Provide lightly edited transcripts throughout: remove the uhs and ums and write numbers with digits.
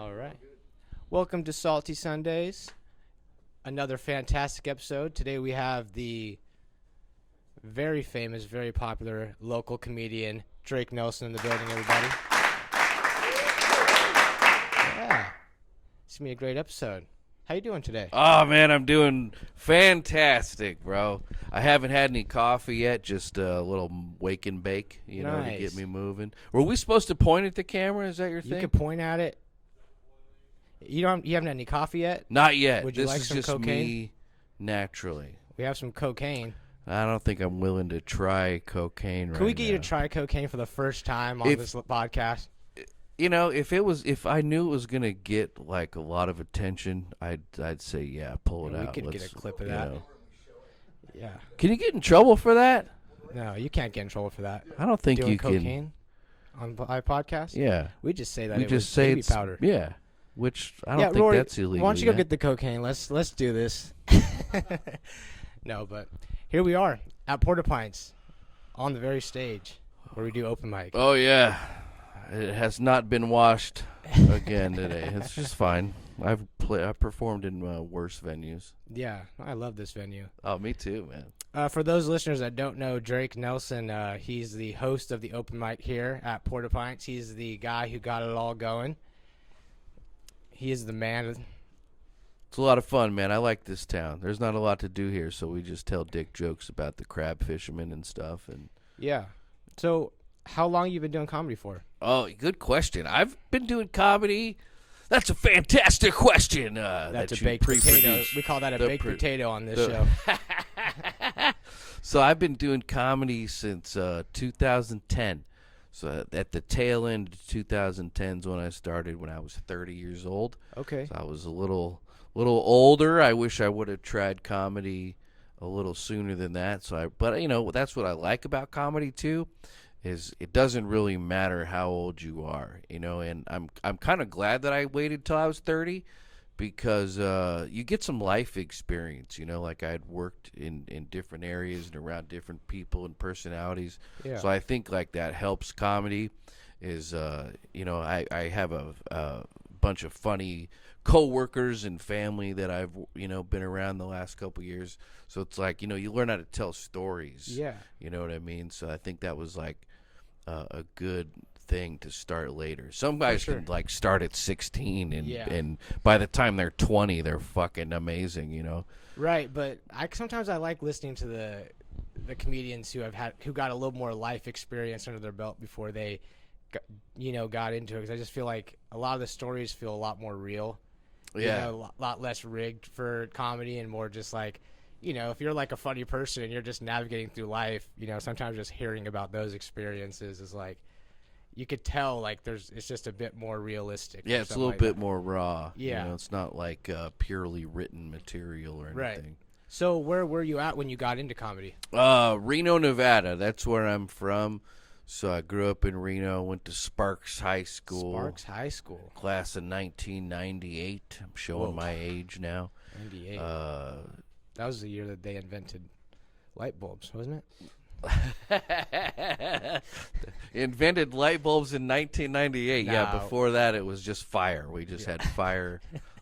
All right. Welcome to Salty Sundays. Another fantastic episode. Today we have the very famous, very popular local comedian Drake Nelson in the building, everybody. Yeah. It's going to be a great episode. How you doing today? Oh, man, I'm doing fantastic, bro. I haven't had any coffee yet, just a little wake and bake, to Nice. get me moving. Were we supposed to point at the camera? Is that your You thing? can point at it. You haven't had any coffee yet? Not yet. Would you This like is some just cocaine? me naturally. We have some cocaine. I don't think I'm willing to try cocaine right now. Can we get you to try cocaine for the first time on this podcast? If I knew it was gonna get like a lot of attention, I'd say yeah, pull it Yeah, we out. could get a clip of that. Yeah. Can you get in trouble for that? No, you can't get in trouble for that. I don't think Doing you can. cocaine on my podcast? Yeah, We just say that we it just was say baby it's powder. yeah, which I don't think Rory, that's illegal. why don't you go yet. get the cocaine? Let's do this. No, but here we are at Porta Pints on the very stage where we do open mic. Oh yeah, it has not been washed again today. It's just fine. I've performed in worse venues. Yeah, I love this venue. Oh, me too, man. For those listeners that don't know Drake Nelson, he's the host of the open mic here at Porta Pints. He's the guy who got it all going. He is the man. It's a lot of fun, man. I like this town. There's not a lot to do here, so we just tell dick jokes about the crab fishermen and stuff. And Yeah. So, how long you been doing comedy for? oh, good question. I've been doing comedy. That's a fantastic question. That's that a you baked potato. pre-produced. We call that a The baked pre- potato on this the- show. So I've been doing comedy since 2010. So at the tail end of 2010s when I started, when I was 30 years old. Okay. So I was a little older. I wish I would have tried comedy a little sooner than that. But that's what I like about comedy too, is it doesn't really matter how old you are, and I'm kind of glad that I waited till I was 30 because you get some life experience, like I had worked in different areas and around different people and personalities. Yeah. So I think like that helps comedy is, I have a bunch of funny co-workers and family that I've, been around the last couple years. So it's like, you learn how to tell stories. Yeah. You know what I mean? So I think that was like a good thing to start later. Some guys sure. can like start at 16 Yeah. and by the time they're 20, they're fucking amazing, Right, but sometimes I like listening to the comedians who got a little more life experience under their belt before they got into it, because I just feel like a lot of the stories feel a lot more real. Yeah. A lot less rigged for comedy and more just like, if you're like a funny person and you're just navigating through life, sometimes just hearing about those experiences is like, you could tell like it's just a bit more realistic. Yeah, or it's a something little like bit that. more raw. Yeah. It's not like purely written material or Right. anything. So where were you at when you got into comedy? Reno, Nevada. That's where I'm from. So I grew up in Reno, went to Sparks High School. Sparks High School. Class of 1998. I'm showing Whoa. my age now. 98. Uh, That was the year that they invented light bulbs, wasn't it? Invented light bulbs in 1998. Yeah, No. before that it was just fire. We just had fire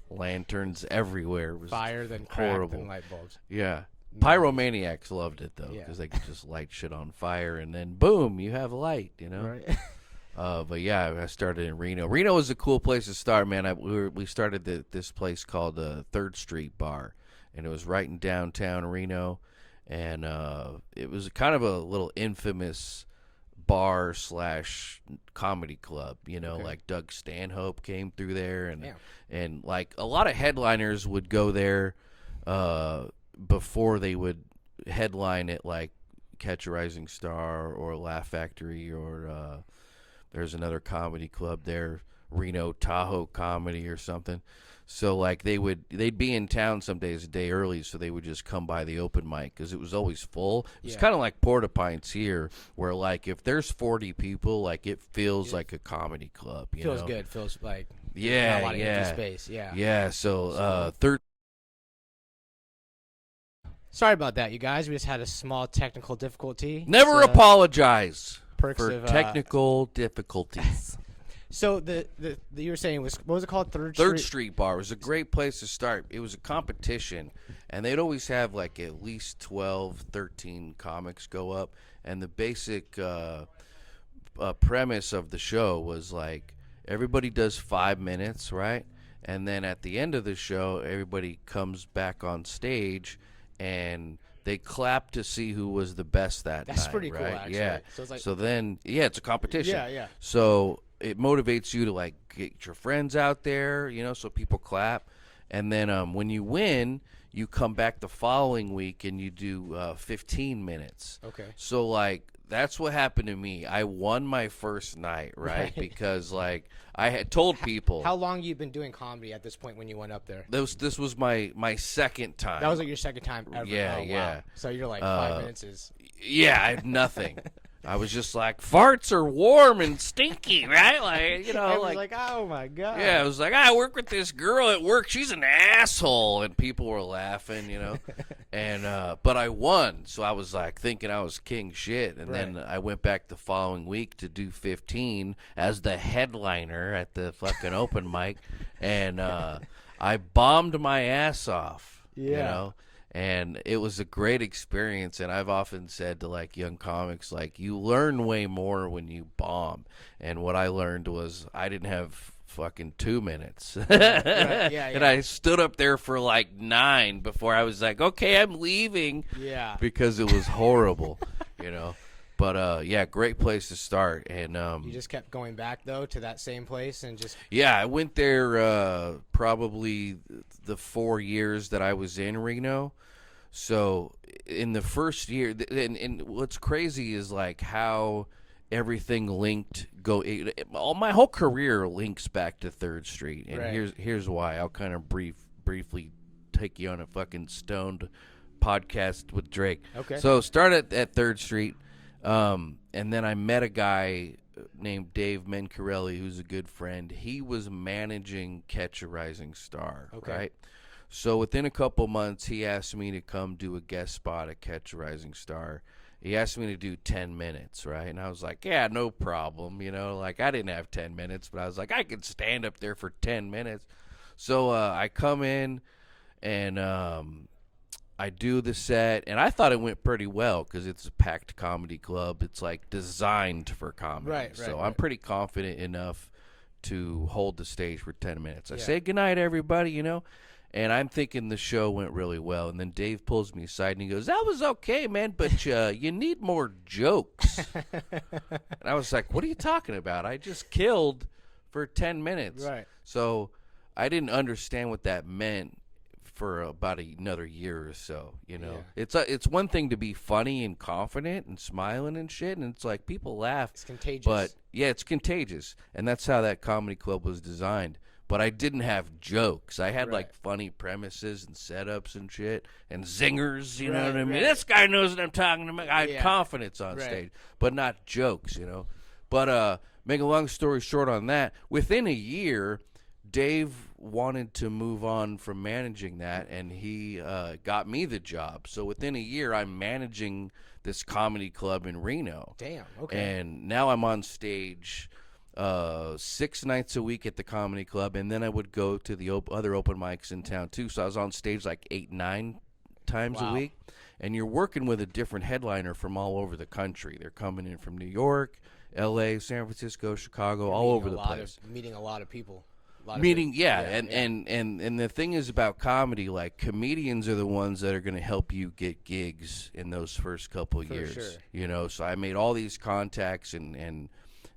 lanterns everywhere. It was Fire, then crack, horrible. then light bulbs. Yeah. Pyromaniacs loved it though, Yeah. because they could just light shit on fire and then boom, you have light. Right. But yeah, I started in Reno. Reno was a cool place to start, man. We started this place called Third Street Bar, and it was right in downtown Reno, and it was kind of a little infamous bar / comedy club. Okay. Like Doug Stanhope came through there, and Yeah. and like a lot of headliners would go there before they would headline at like Catch a Rising Star or Laugh Factory or there's another comedy club there, Reno Tahoe Comedy or something. So like they'd be in town some days a day early, so they would just come by the open mic because it was always full. It's Yeah. kind of like Porta Pints here, where like if there's 40 people, like it feels like a comedy club. You Feels know? good. Feels like Yeah, not a lot of yeah, empty space. Yeah. yeah. So third. Sorry about that, you guys. We just had a small technical difficulty. Never It's, apologize perks for of, technical difficulties. So the you were saying was, what was it called? Third Street Bar was a great place to start. It was a competition, and they'd always have like at least 12, 13 comics go up. And the basic premise of the show was like everybody does 5 minutes, right? And then at the end of the show, everybody comes back on stage and they clap to see who was the best that night. That's pretty cool, right? actually. Yeah. So it's like, So then, yeah, it's a competition. Yeah, yeah. So it motivates you to like get your friends out there, you know, so people clap. And then when you win, you come back the following week and you do 15 minutes. Okay. So like that's what happened to me. I won my first night, right? Right. Because like I had told people How long you been doing comedy at this point when you went up there? this was my second time. That was like your second time ever. Yeah, Oh, wow. yeah. So you're like 5 minutes is. Yeah, I had nothing. I was just like, farts are warm and stinky, right? Like, you know, I was like, oh my god. yeah, I was like, I work with this girl at work. She's an asshole, and people were laughing, you know. And but I won, so I was like thinking I was king shit. And then I went back the following week to do 15 as the headliner at the fucking open mic, and I bombed my ass off. You Yeah. know. And it was a great experience, and I've often said to like young comics, like you learn way more when you bomb. And what I learned was I didn't have fucking 2 minutes, yeah. and I stood up there for like 9 before I was like, okay, I'm leaving, Yeah. because it was horrible, you know. But yeah, great place to start. And You just kept going back though to that same place and just. yeah, I went there probably the 4 years that I was in Reno. So in the first year, and what's crazy is like how everything linked. All my whole career links back to Third Street, and Right. here's why. I'll kind of briefly take you on a fucking stoned podcast with Drake. Okay. So started at Third Street, and then I met a guy named Dave Mencarelli, who's a good friend. He was managing Catch a Rising Star, Okay. right? So within a couple months, he asked me to come do a guest spot at Catch a Rising Star. He asked me to do 10 minutes, right? And I was like, yeah, no problem. You know, like I didn't have 10 minutes, but I was like, I could stand up there for 10 minutes. So I come in and I do the set, and I thought it went pretty well because it's a packed comedy club. It's like designed for comedy. Right, so right. I'm pretty confident enough to hold the stage for 10 minutes. I Yeah. say goodnight, everybody, you know. And I'm thinking the show went really well. And then Dave pulls me aside and he goes, that was okay, man, but you need more jokes. And I was like, what are you talking about? I just killed for 10 minutes. Right. So I didn't understand what that meant for about another year or so, you know. It's one thing to be funny and confident and smiling and shit, and it's like people laugh. It's contagious. But yeah, it's contagious. And that's how that comedy club was designed. But I didn't have jokes. I had like funny premises and setups and shit and zingers, you know what I mean? right. This guy knows what I'm talking about. I had Yeah. confidence on Right. stage, but not jokes, you know. But make a long story short on that, within a year, Dave wanted to move on from managing that, and he got me the job. So within a year, I'm managing this comedy club in Reno. Damn. Okay. And now I'm on stage 6 nights a week at the comedy club, and then I would go to the other open mics in town too. So I was on stage like 8-9 times a Wow. week, and you're working with a different headliner from all over the country. They're coming in from New York, L.A., San Francisco, Chicago, all over the place. Meeting a lot of people. A lot of Meeting, people. yeah, and the thing is about comedy, like comedians are the ones that are going to help you get gigs in those first couple years. sure. You know, so I made all these contacts and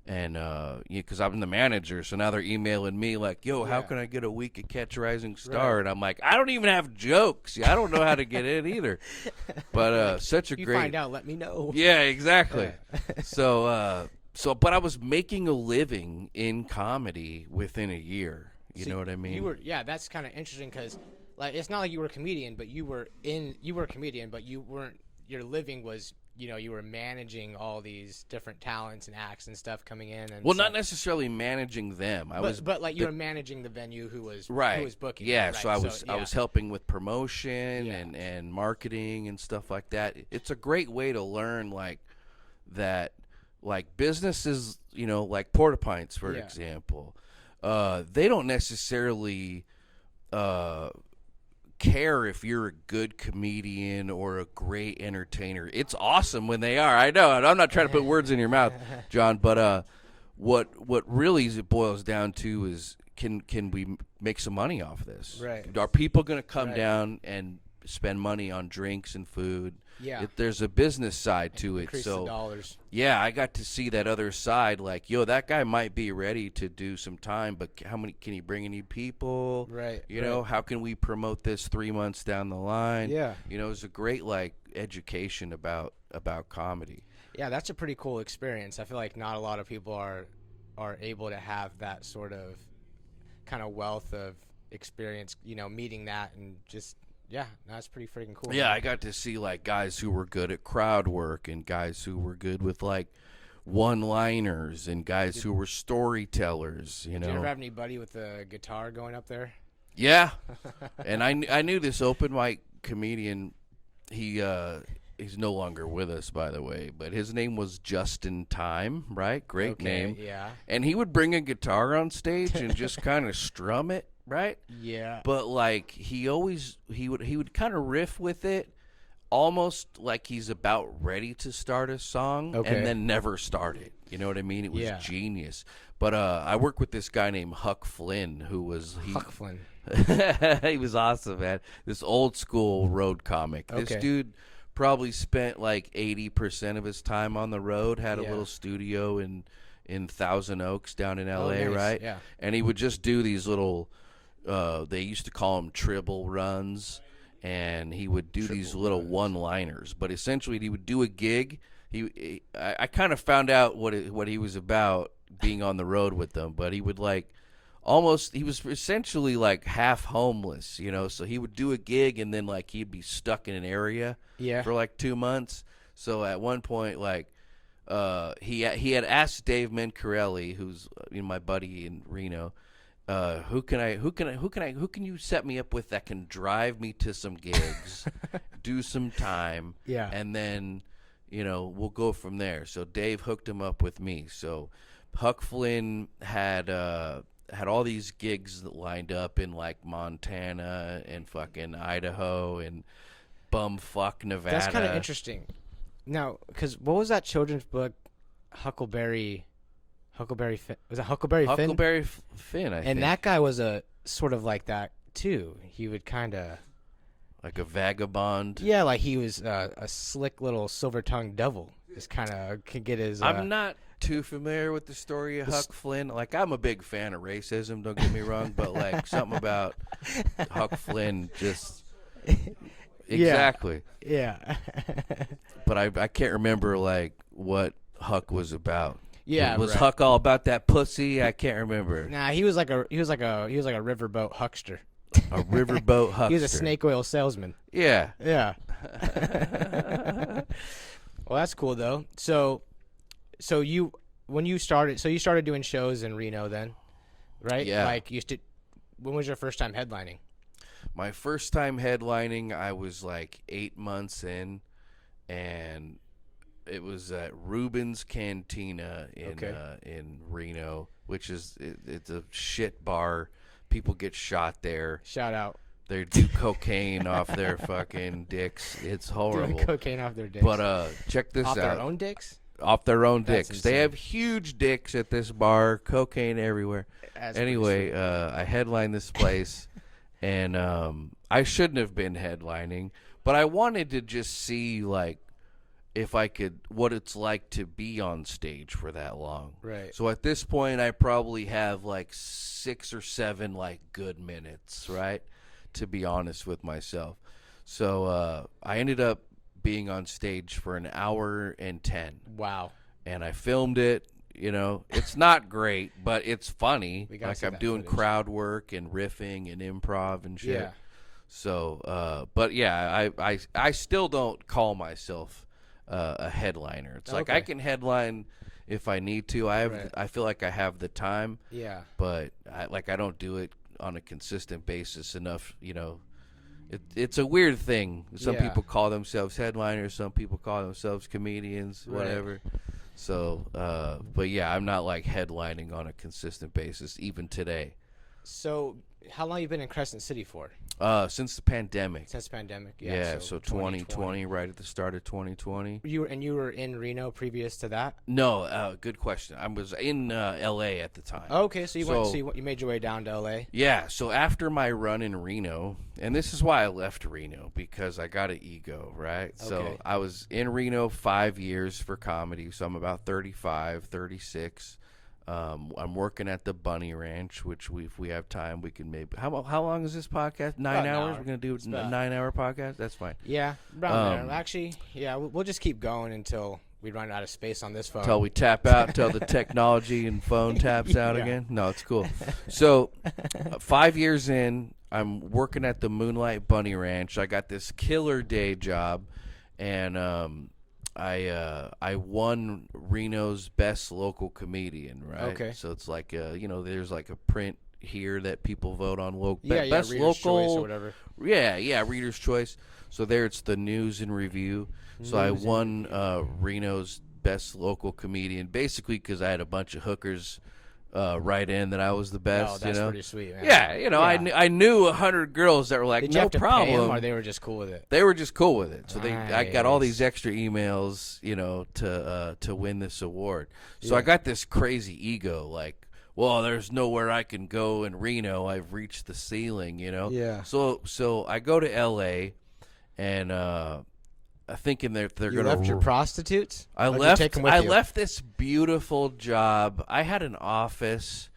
because I'm the manager, so now they're emailing me like, yo, how Yeah. can I get a week at Catch a Rising Star? And I'm like, I don't even have jokes. I don't know how to get in either. But such a If you great find out, let me know. yeah, exactly. But I was making a living in comedy within a year. You know what I mean? That's kind of interesting because, like, it's not like you were a comedian, but you were a comedian, but you weren't. Your living was, you were managing all these different talents and acts and stuff coming in. And Well, stuff. not necessarily managing them. But like you were managing the venue who was right. who was booking. Yeah, it, right? so I was helping with promotion Yeah. and marketing and stuff like that. It's a great way to learn like that. Like business is like Porta Pints, for Yeah. example. They don't necessarily care if you're a good comedian or a great entertainer. It's awesome when they are. I know, and I'm not trying to put words in your mouth, John, but what really it boils down to is can we make some money off this? Right. Are people going to come Right. down and spend money on drinks and food? Yeah. There's a business side to it. Increase So the dollars. yeah, I got to see that other side. Like, that guy might be ready to do some time, but how many can he bring any people? Right. You know, how can we promote this 3 months down the line? Yeah. It's a great education about comedy. Yeah, that's a pretty cool experience. I feel like not a lot of people are able to have that sort of kind of wealth of experience, meeting that and just that's pretty freaking cool. Yeah, I got to see guys who were good at crowd work and guys who were good with one-liners and guys who were storytellers, Did you ever have anybody with a guitar going up there? Yeah. And I knew this open mic comedian. He's no longer with us, by the way, but his name was Justin Time, right? Great name. Yeah. And he would bring a guitar on stage and just kind of strum it, right? Yeah. But he would kind of riff with it almost like he's about ready to start a song and then never start it. You know what I mean? It was genius. But I worked with this guy named Huck Flynn, Huck Flynn. he was awesome, man. This old school road comic. This dude probably spent 80% of his time on the road, had a little studio in Thousand Oaks down in LA, nice. right? Yeah. And he would just do these little they used to call them tribble runs, and he would do these little one-liners. But essentially he would do a gig. I kind of found out what he was about being on the road with them, but he would he was essentially half homeless, so he would do a gig and then he'd be stuck in an area for 2 months. So at one point he had asked Dave Mencarelli, who's my buddy in Reno, who can you set me up with that can drive me to some gigs, do some time, and then we'll go from there. So Dave hooked him up with me. So Huck Flynn had all these gigs lined up in Montana and fucking Idaho and bumfuck Nevada. That's kind of interesting. Now, because what was that children's book, Huckleberry Finn? Was it Huckleberry Finn? Huckleberry Finn, I think. And that guy was a sort of like that too. He would kind of like a vagabond. Yeah, he was a slick little silver-tongued devil. Just kind of can get his. I'm not too familiar with the story of Huck Flynn. I'm a big fan of racism, don't get me wrong, but something about Huck Flynn just exactly. Yeah. But I can't remember what Huck was about. Yeah, was right. Huck all about that pussy? I can't remember. Nah, he was like a riverboat huckster. A riverboat huckster. He was a snake oil salesman. Yeah. Yeah. Well, that's cool though. So you started doing shows in Reno then, right? Yeah. When was your first time headlining? My first time headlining, I was 8 months in, and it was at Ruben's Cantina in Reno, which is it's a shit bar. People get shot there. Shout out. They do cocaine off their fucking dicks. It's horrible. Doing cocaine off their dicks. But check this off out. their own dicks? Off their own That's dicks. insane. They have huge dicks at this bar. Cocaine everywhere. That's Anyway, pretty I headlined this place, and I shouldn't have been headlining, but I wanted to just see if I could, what it's like to be on stage for that long. Right. So at this point, I probably have 6 or 7 good minutes, right? To be honest with myself. So I ended up being on stage for an hour and 10. Wow. And I filmed it. It's not great, but it's funny. We gotta see I'm that doing footage. crowd work and riffing and improv and shit. Yeah. So, but yeah, I still don't call myself a headliner. It's Okay. I can headline if I need to. Right. I feel like I have the time, Yeah. but I don't do it on a consistent basis enough. It's a weird thing. Some Yeah. people call themselves headliners. Some people call themselves comedians. Right. Whatever. So, but yeah, I'm not like headlining on a consistent basis even today. So, how long you been in Crescent City for? Since the pandemic. Since pandemic, Yeah, so 2020, right at the start of 2020. You were in Reno previous to that? No, good question. I was in LA at the time. Okay, so you made your way down to LA. Yeah, so after my run in Reno, and this is why I left Reno, because I got an ego, right? Okay. So I was in Reno 5 years for comedy, so I'm about 35, 36. I'm working at the Bunny Ranch, which if we have time, we can maybe. How long is this podcast? 9 About an hours? hour. We're going to do a about- 9-hour podcast? That's fine. Yeah, around there. Actually, yeah, we'll just keep going until we run out of space on this phone. Until we tap out, until the technology and phone taps out Yeah. again. No, it's cool. So, 5 years in, I'm working at the Moonlight Bunny Ranch. I got this killer day job, and I won Reno's best local comedian. Right. Okay. So it's like there's like a print here that people vote on best Reader's local Choice or whatever. Yeah, Reader's Choice. So there it's the News and Review. So I News and won Reno's best local comedian, basically because I had a bunch of hookers write in that I was the best. Oh, that's pretty sweet, man. Yeah, I knew 100 girls that were like, Did you no have to problem. pay them, or they were just cool with it? They were just cool with it. So I got all Nice. these extra emails, to win this award. So Yeah. I got this crazy ego, like, well, there's nowhere I can go in Reno. I've reached the ceiling, Yeah. So I go to LA, and thinking they're You gonna. left your prostitutes? I Or did you left. take them with I you? left this beautiful job. I had an office,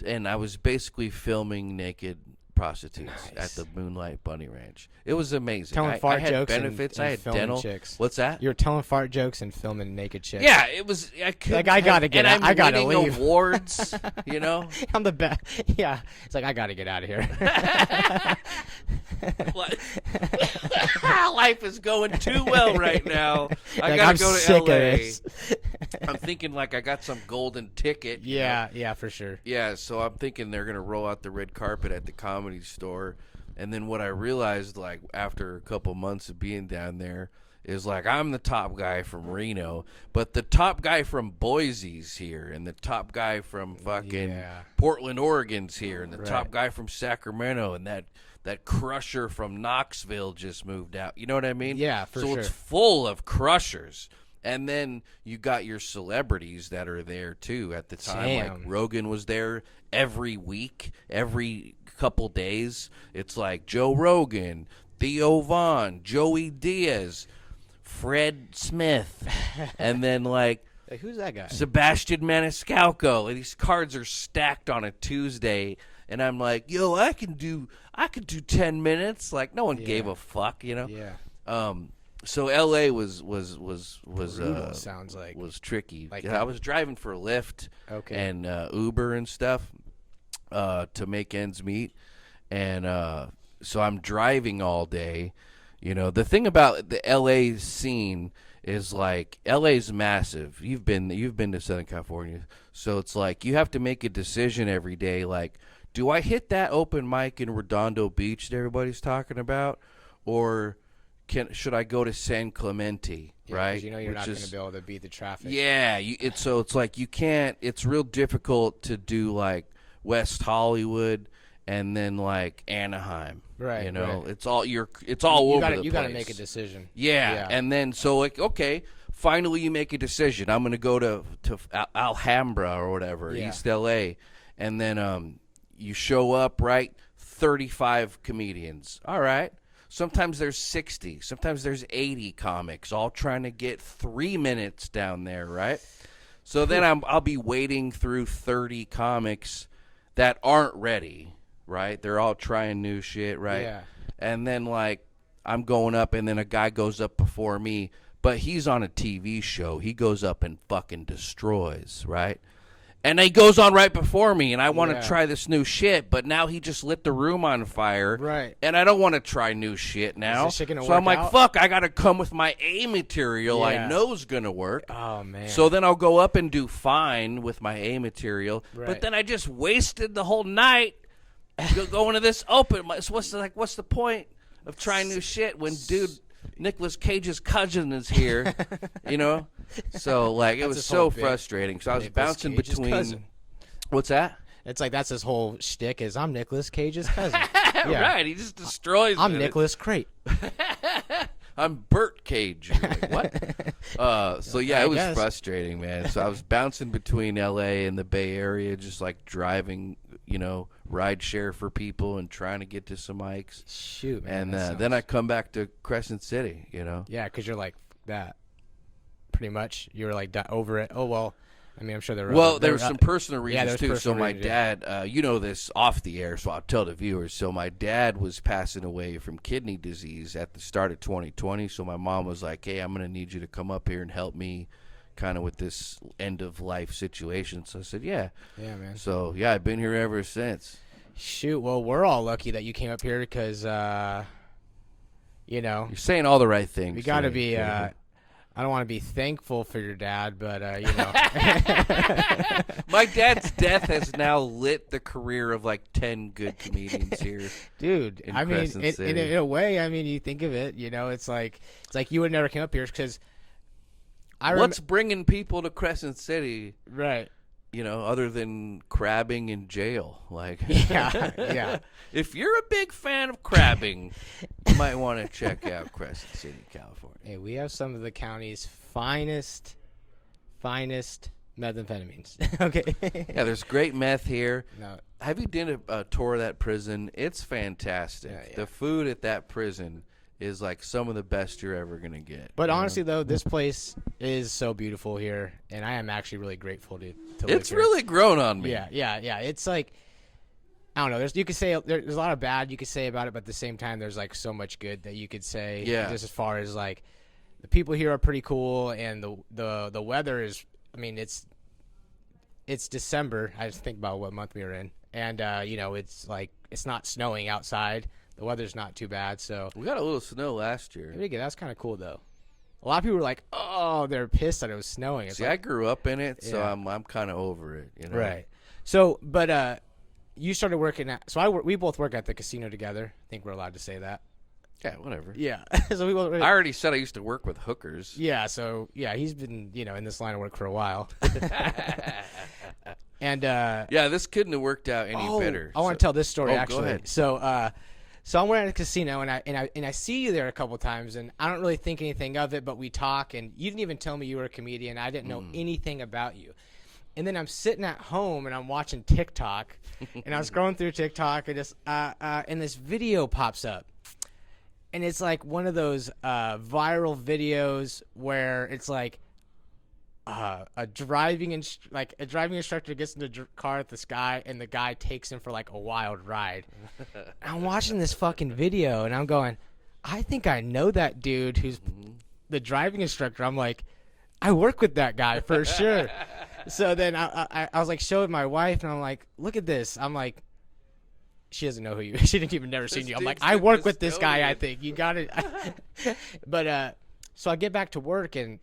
and I was basically filming naked prostitutes Nice. at the Moonlight Bunny Ranch. It was amazing. Telling I fart had jokes benefits. and I had filming dental. chicks. What's that? You were telling fart jokes and filming naked chicks. Yeah, it was. I couldn't Like, I gotta have- get and out. I'm I gotta winning leave. awards. I'm the best. Yeah. It's like, I got to get out of here. Life is going too well right now. I Like, gotta I'm go to sick LA. of this. I'm thinking like I got some golden ticket. Yeah, for sure. Yeah, so I'm thinking they're gonna roll out the red carpet at the Comedy Store, and then what I realized, like after a couple months of being down there, is like I'm the top guy from Reno, but the top guy from Boise's here, and the top guy from fucking Yeah. Portland, Oregon's here, and the top Right. guy from Sacramento, and that crusher from Knoxville just moved out. You know what I mean? Yeah, for so sure. it's full of crushers. And then you got your celebrities that are there too at the time. Damn. Like Rogan was there every week, every couple days. It's like Joe Rogan, Theo Vaughn, Joey Diaz, Fred Smith, and then like Like, who's that guy? Sebastian Maniscalco. And these cards are stacked on a Tuesday, and I'm like, yo, I could do 10 minutes. Like no one gave Yeah. a fuck, Yeah. So LA was Brutal, sounds like. was tricky. Like I was driving for Lyft Okay. and Uber and stuff to make ends meet, and so I'm driving all day. The thing about the LA scene is like LA's massive. You've been to Southern California, so it's like you have to make a decision every day. Like, do I hit that open mic in Redondo Beach that everybody's talking about, or should I go to San Clemente, Yeah, 'cause right? you're Which not going is- to be able to beat the traffic. Yeah, it's like you can't. It's real difficult to do like West Hollywood and then like Anaheim. Right, right. It's all It's all over the place. You got to make a decision. Yeah, and then so like okay, finally you make a decision. I'm gonna go to Alhambra or whatever, Yeah. East LA, and then you show up, right? 35 comedians. All right. Sometimes there's 60. Sometimes there's 80 comics, all trying to get 3 minutes down there, right? So then I'll be wading through 30 comics that aren't ready, right? They're all trying new shit, right? Yeah. And then like I'm going up, and then a guy goes up before me, but he's on a TV show. He goes up and fucking destroys, right? And he goes on right before me, and I want to Yeah. try this new shit, but now he just lit the room on fire. Right. And I don't want to try new shit now. this shit gonna so I'm work like, out? fuck, I got to come with my A material I Yeah. know's going to work. Oh, man. So then I'll go up and do fine with my A material. But Right. then I just wasted the whole night going to this open. So what's the point of trying new shit when, dude, Nicolas Cage's cousin is here, you know. So like it That's was his so whole bit. frustrating. So I was Nicolas bouncing Cage's between. cousin. What's that? It's like that's his whole shtick is I'm Nicolas Cage's cousin. Yeah. Right, he just destroys. I'm it. Nicolas Crate. I'm Bert Cage. You're like, what? So yeah, I it was guess. frustrating, man. So I was bouncing between L.A. and the Bay Area, just like driving, ride share for people and trying to get to some mics. Shoot, man. And that then I sounds- come back to Crescent City, Yeah, because you're like that. Pretty much. You were like over it. Oh, well, I mean, I'm sure there were. Well, other- there were some personal yeah, reasons there's too. So personal my reasons, yeah. dad, you know this off the air, so I'll tell the viewers. So my dad was passing away from kidney disease at the start of 2020. So my mom was like, "Hey, I'm going to need you to come up here and help me, kind of with this end of life situation." So I said, "Yeah." Yeah, man. So yeah, I've been here ever since. Shoot, well, we're all lucky that you came up here because, You're saying all the right things. we got to Jay. be. I don't want to be thankful for your dad, but My dad's death has now lit the career of like 10 good comedians here. dude. In I mean, Crescent in City. a way, I mean, you think of it, it's like you would never came up here because What's bringing people to Crescent City? right. Other than crabbing in jail. Like, Yeah. if you're a big fan of crabbing, you might want to check out Crescent City, California. Hey, we have some of the county's finest methamphetamines. Okay. Yeah, there's great meth here. No, Have you done a tour of that prison? It's fantastic. Yeah. The food at that prison is like some of the best you're ever going to get. but honestly, though, this place is so beautiful here, and I am actually really grateful to live It's here. really grown on me. Yeah. It's like I don't know. You could say there's a lot of bad you could say about it, but at the same time, there's like so much good that you could say. Yeah. Just as far as like the people here are pretty cool, and the weather is. I mean, it's December. I just think about what month we were in, and it's like it's not snowing outside. The weather's not too bad, so We got a little snow last year. that's kind of cool though. A lot of people were like, "Oh, they're pissed that it was snowing." It's See, like, I grew up in it, so Yeah. I'm kind of over it. right. So, but you started working at. So we both work at the casino together. I think we're allowed to say that. Yeah, whatever. Yeah. So we both. I already said I used to work with hookers. Yeah. So yeah, he's been in this line of work for a while. And Yeah, this couldn't have worked out any better. I want to tell this story Oh, go actually. ahead. So I'm working at a casino and I see you there a couple times and I don't really think anything of it, but we talk and you didn't even tell me you were a comedian. I didn't know anything about you. And then I'm sitting at home and I'm watching TikTok and I was scrolling through TikTok and just and this video pops up. And it's like one of those viral videos where it's like a driving instructor gets in the car with this guy and the guy takes him for like a wild ride. I'm watching this fucking video and I'm going, I think I know that dude who's the driving instructor. I'm like, I work with that guy for sure. So then I was like showing my wife and I'm like, look at this. I'm like, she doesn't know who you. She didn't even never seen you. I'm like, dude's I the work with this guy. I custodian. think you got it. But so I get back to work and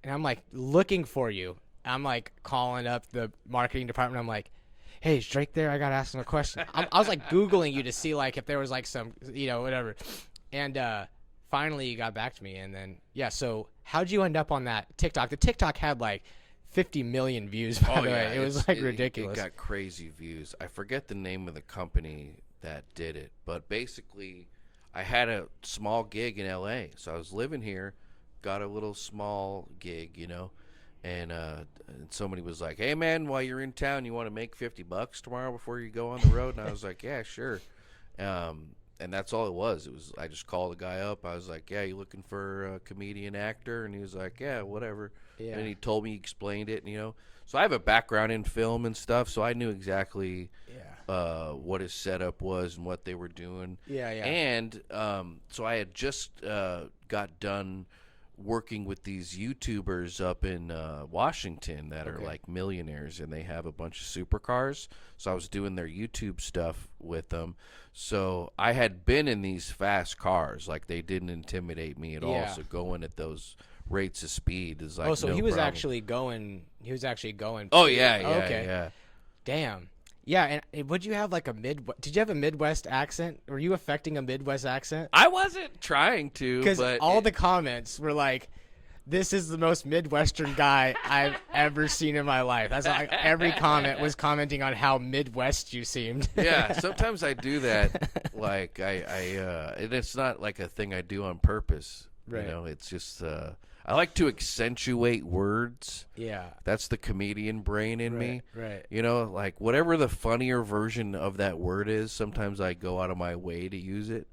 I'm like looking for you. I'm like calling up the marketing department. I'm like, hey, is Drake there? I gotta ask him a question. I was like Googling you to see like if there was like some whatever. And finally you got back to me. And then so how'd you end up on that TikTok? The TikTok had like 50 million views, by the way. It was like ridiculous. It got crazy views. I forget the name of the company that did it, but basically I had a small gig in LA. So I was living here, got a little small gig, and somebody was like, hey man, while you're in town, you want to make $50 tomorrow before you go on the road? And I was like, yeah, sure. And that's all it was. I just called the guy up. I was like, yeah, you looking for a comedian actor? And he was like, yeah, whatever. Yeah. And he told me, he explained it, so I have a background in film and stuff, so I knew exactly what his setup was and what they were doing. Yeah. And so I had just got done working with these YouTubers up in Washington that are like millionaires, and they have a bunch of supercars. So I was doing their YouTube stuff with them. So I had been in these fast cars, like they didn't intimidate me at all. Yeah. So going at those rates of speed is like so no he was problem. actually going. He was actually going. Oh to- yeah, okay. yeah. Damn. Yeah, and would you have like a Did you have a Midwest accent? Were you affecting a Midwest accent? I wasn't trying to, Because but all the comments were like, "This is the most Midwestern guy I've ever seen in my life." That's like every comment was commenting on how Midwest you seemed. yeah, sometimes I do that. Like and it's not like a thing I do on purpose. Right. You know, it's just I like to accentuate words. Yeah. That's the comedian brain in me. Right. You know, like whatever the funnier version of that word is, sometimes I go out of my way to use it.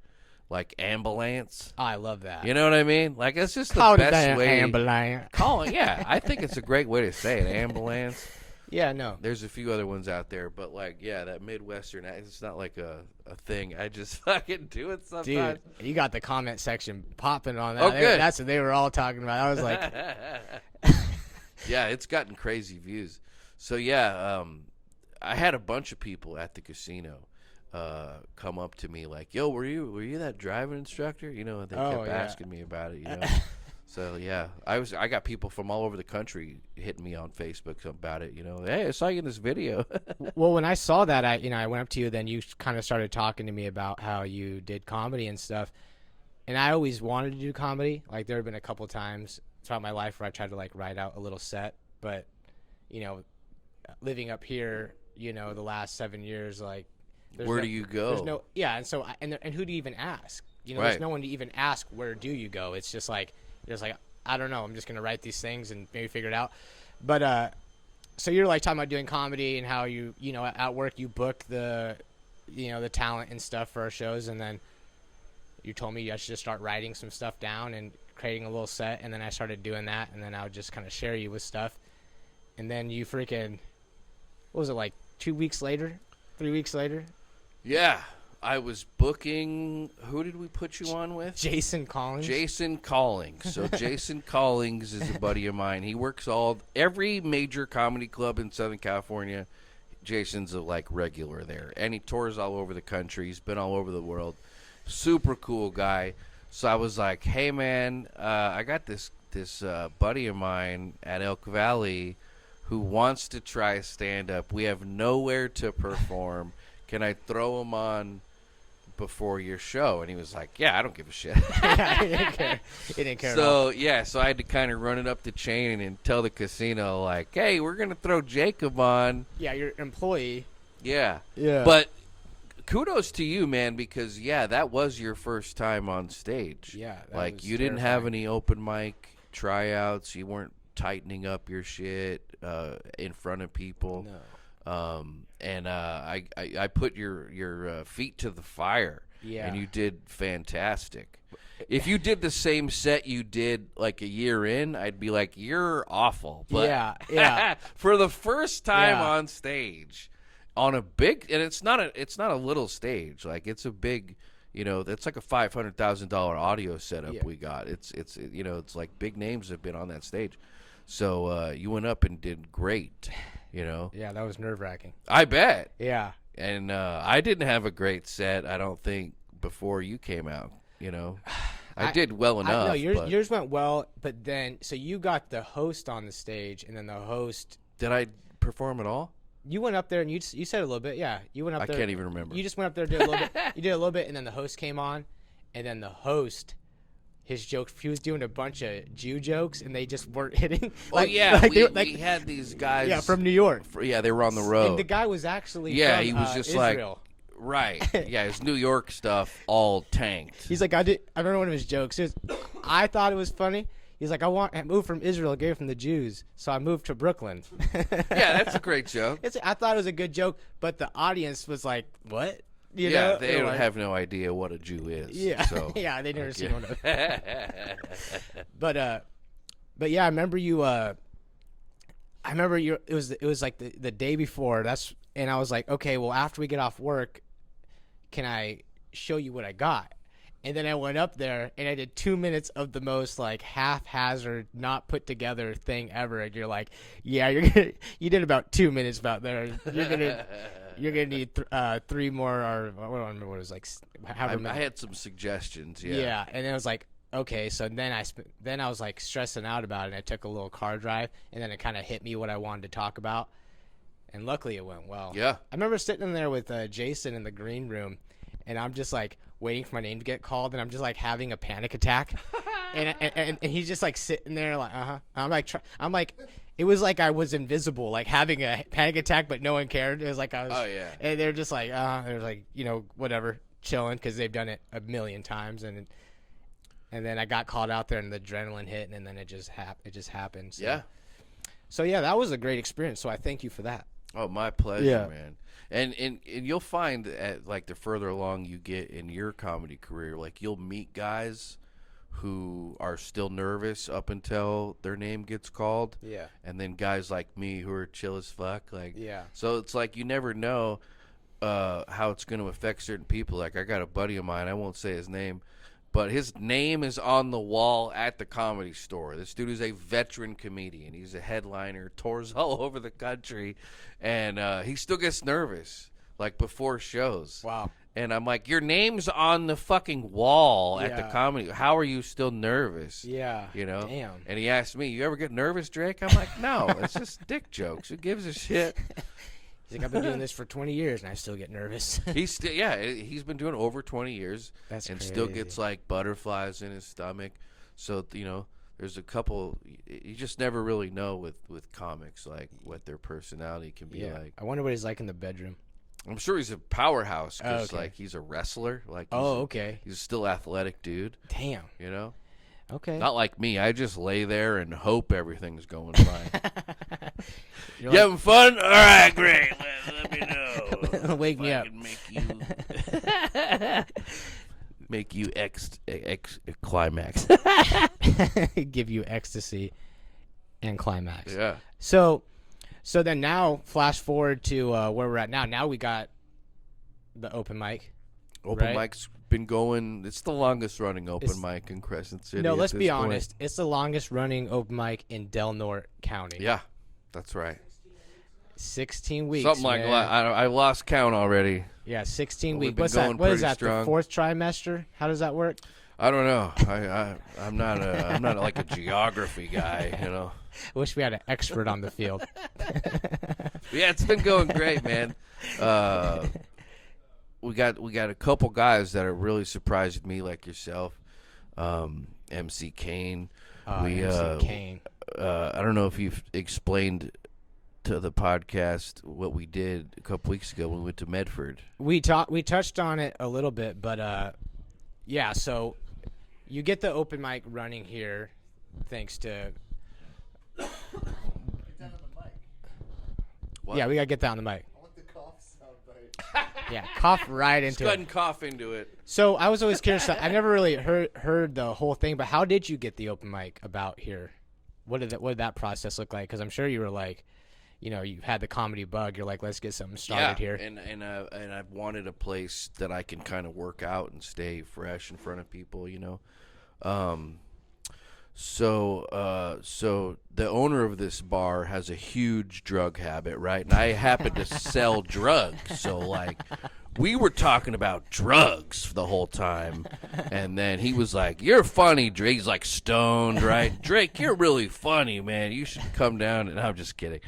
Like ambulance. Oh, I love that. You know what I mean? Like it's just the Call it best that way. ambulance. Yeah, I think it's a great way to say it. Ambulance. Yeah, no. There's a few other ones out there, but like, yeah, that Midwestern, it's not like a thing. I just fucking do it sometimes. Dude, you got the comment section popping on that. Oh, good. That's what they were all talking about. I was like, yeah, it's gotten crazy views. So yeah, I had a bunch of people at the casino come up to me like, "Yo, were you that driving instructor?" You know, they kept asking me about it. You know. So yeah, I got people from all over the country hitting me on Facebook about it. You know, hey, I saw you in this video. well, when I saw that, I went up to you. Then you kind of started talking to me about how you did comedy and stuff. And I always wanted to do comedy. Like there have been a couple times throughout my life where I tried to like write out a little set, but you know, living up here, you know, the last 7 years, like where do you go? There's no and so and who do you even ask? You know, Right. There's no one to even ask where do you go. It's just like. Just like, I don't know. I'm just going to write these things and maybe figure it out. But so you're like talking about doing comedy and how you know, at work you book the, you know, the talent and stuff for our shows. And then you told me I should just start writing some stuff down and creating a little set. And then I started doing that. And then I would just kind of share you with stuff. And then you freaking, what was it, like 2 weeks later? 3 weeks later? Yeah. I was booking. Who did we put you on with? Jason Collins. Jason Collins. So Jason Collins is a buddy of mine. He works every major comedy club in Southern California. Jason's a like regular there, and he tours all over the country. He's been all over the world. Super cool guy. So I was like, hey man, I got this buddy of mine at Elk Valley who wants to try stand up. We have nowhere to perform. Can I throw him on before your show? And he was like, yeah, I don't give a shit. He didn't care. He didn't care at all. So I had to kind of run it up the chain and tell the casino, like, hey, we're going to throw Jacob on. Yeah, your employee. Yeah. Yeah. But kudos to you, man, because, yeah, that was your first time on stage. Yeah. Like, you didn't have any open mic tryouts. You weren't tightening up your shit in front of people. No. And I put your feet to the fire. Yeah. And you did fantastic. If you did the same set you did like a year in, I'd be like, you're awful. But yeah. for the first time Yeah. on stage, on a big, and it's not a little stage. Like it's a big, you know, that's like a $500,000 audio setup we got. It's you know, it's like big names have been on that stage. So you went up and did great. You know? Yeah, that was nerve-wracking. I bet. Yeah. And I didn't have a great set, I don't think, before you came out, you know? I did well enough. No, yours went well, but then, so you got the host on the stage, and then the host... Did I perform at all? You went up there, and you said a little bit, yeah. You went up there. I can't even remember. You just went up there, did a little bit. You did a little bit, and then the host came on, and then the host... His jokes, he was doing a bunch of Jew jokes, and they just weren't hitting. Like, we had these guys. Yeah, from New York. They were on the road. And the guy was actually from, from, he was just Israel. like, right. Yeah, his New York stuff all tanked. He's like, I remember one of his jokes. I thought it was funny. He's like, I moved from Israel, gave from the Jews, so I moved to Brooklyn. Yeah, that's a great joke. I thought it was a good joke, but the audience was like, what? You yeah, know? they don't have no idea what a Jew is. Yeah, so, yeah, they never seen one of them. But yeah, I remember you. It was like the day before. And I was like, okay, well, after we get off work, can I show you what I got? And then I went up there and I did 2 minutes of the most like haphazard, not put together thing ever. And you're like, yeah, you did about 2 minutes about there. You're gonna need 3 more, or I don't remember what it was like. I had some suggestions. Yeah. Yeah, and it was like, okay, so then I was like stressing out about it. And I took a little car drive, and then it kind of hit me what I wanted to talk about, and luckily it went well. Yeah. I remember sitting in there with Jason in the green room, and I'm just like waiting for my name to get called, and I'm just like having a panic attack, and he's just like sitting there like I'm like it was like I was invisible, like having a panic attack, but no one cared. It was like I was. Oh, yeah. And they're just like they're like whatever, chilling because they've done it a million times, and then I got called out there and the adrenaline hit, and then it just happened. So. Yeah. So yeah, that was a great experience. So I thank you for that. Oh, my pleasure, Yeah. man. And you'll find that like the further along you get in your comedy career, like you'll meet guys who are still nervous up until their name gets called. Yeah. And then guys like me who are chill as fuck. Like, Yeah. So it's like you never know how it's going to affect certain people. Like I got a buddy of mine, I won't say his name, but his name is on the wall at the Comedy Store. This dude is a veteran comedian. He's a headliner, tours all over the country, and he still gets nervous, like before shows. Wow. And I'm like, your name's on the fucking wall at the Yeah. comedy. How are you still nervous? Yeah. You know? Damn. And he asked me, you ever get nervous, Drake? I'm like, no, it's just dick jokes. Who gives a shit? He's like, I've been doing this for 20 years and I still get nervous. He's still, he's been doing it over 20 years. That's and still crazy. gets like butterflies in his stomach. So, there's a couple, you just never really know with comics, like what their personality can be like. I wonder what he's like in the bedroom. I'm sure he's a powerhouse because okay. like he's a wrestler. Like Okay. he's a still athletic dude. Damn. You know, Okay. not like me. I just lay there and hope everything's going fine. You're You having fun? All right, great. Let me know. Wake me up. Make you climax. Give you ecstasy and climax. Yeah. So then now, flash forward to where we're at now. Now we got the open mic. Open Right? mic's been going. It's the longest running open It's- mic in Crescent City. No, at let's this be point. honest. It's the longest running open mic in Del Norte County. Yeah, that's right. 16 weeks. Something like man. that. I lost count already. Yeah, 16 But we've weeks. been What's that? going What is pretty that? strong. The fourth trimester? How does that work? I don't know. I'm not like a geography guy. You know. I wish we had an expert on the field. Yeah, it's been going great, man. We got a couple guys that are really surprised me, like yourself, MC Kane. MC Kane. I don't know if you've explained to the podcast what we did a couple weeks ago when we went to Medford. We touched on it a little bit, but yeah. So you get the open mic running here, thanks to What? yeah. We gotta get that on the mic. I want the cough soundbite. Yeah, cough right Just into go it. ahead and cough into it. So I was always curious. I've never really heard the whole thing, but how did you get the open mic about here? What did that process look like? Because I'm sure you were like, you had the comedy bug. You're like, let's get something started here. And I've wanted a place that I can kind of work out and stay fresh in front of people, So the owner of this bar has a huge drug habit, right? And I happen to sell drugs, so like we were talking about drugs the whole time, and then he was like, "You're funny, Drake." He's like stoned, right? Drake, you're really funny, man. You should come down. And I'm just kidding.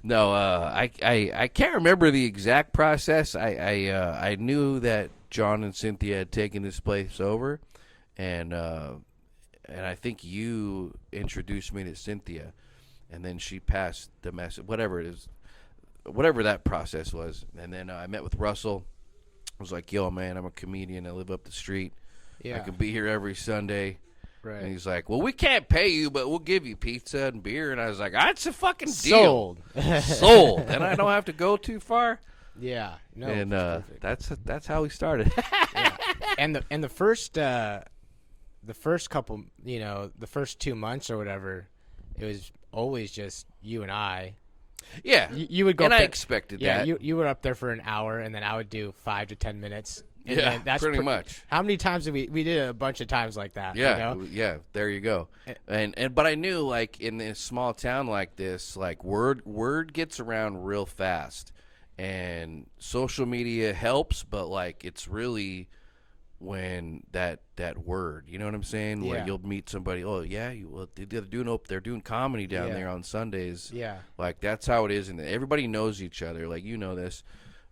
No, I can't remember the exact process. I knew that John and Cynthia had taken this place over, and I think you introduced me to Cynthia, and then she passed the message, whatever it is, whatever that process was. And then I met with Russell. I was like, yo, man, I'm a comedian. I live up the street. Yeah, I can be here every Sunday. right. And he's like, well, we can't pay you, but we'll give you pizza and beer. And I was like, that's a fucking deal. Sold. Sold. And I don't have to go too far. Yeah, no, And it's perfect. that's how we started. and the first couple, the first 2 months or whatever, it was always just you and I. Yeah. You would go. And up I there- expected Yeah, that. you were up there for an hour, and then I would do 5 to 10 minutes. And Yeah, then that's pretty much. How many times did we did it a bunch of times like that? Yeah, you know? yeah. There you go. And but I knew, like, in a small town like this, like word gets around real fast, and social media helps, but like it's really when that word, you know what I'm saying? Yeah. Where you'll meet somebody, oh yeah, they're doing comedy down Yeah. there on Sundays. Yeah. Like that's how it is, and everybody knows each other. Like you know this,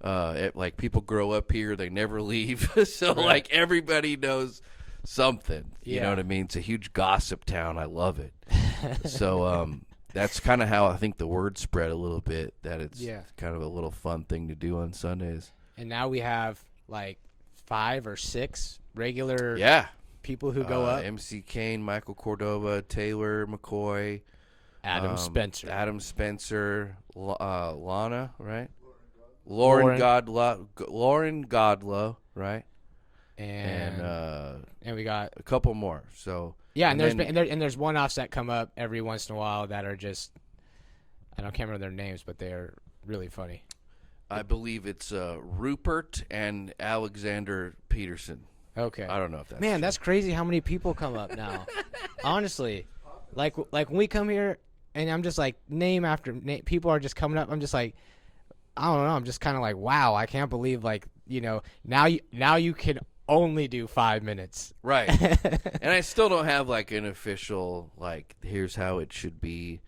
like people grow up here, they never leave, so Right. like everybody knows something. You Yeah. know what I mean? It's a huge gossip town. I love it. So that's kind of how I think the word spread a little bit. That it's Yeah. kind of a little fun thing to do on Sundays. And now we have like 5 or 6 regular Yeah. people who go up. MC Kane, Michael Cordova, Taylor McCoy, Adam Spencer. Adam Spencer, Lana, right? Lauren. Lauren Godlow, right? and And we got a couple more. So yeah, and and then- there's one-offs that come up every once in a while that are just can't remember their names, but they're really funny. I believe it's Rupert and Alexander Peterson. Okay. I don't know if that's Man, true. that's crazy how many people come up now. Honestly, like when we come here and I'm just like name after name, people are just coming up. I'm just like, I don't know. I'm just kind of like, wow, I can't believe now you can only do 5 minutes. right. And I still don't have like an official like here's how it should be,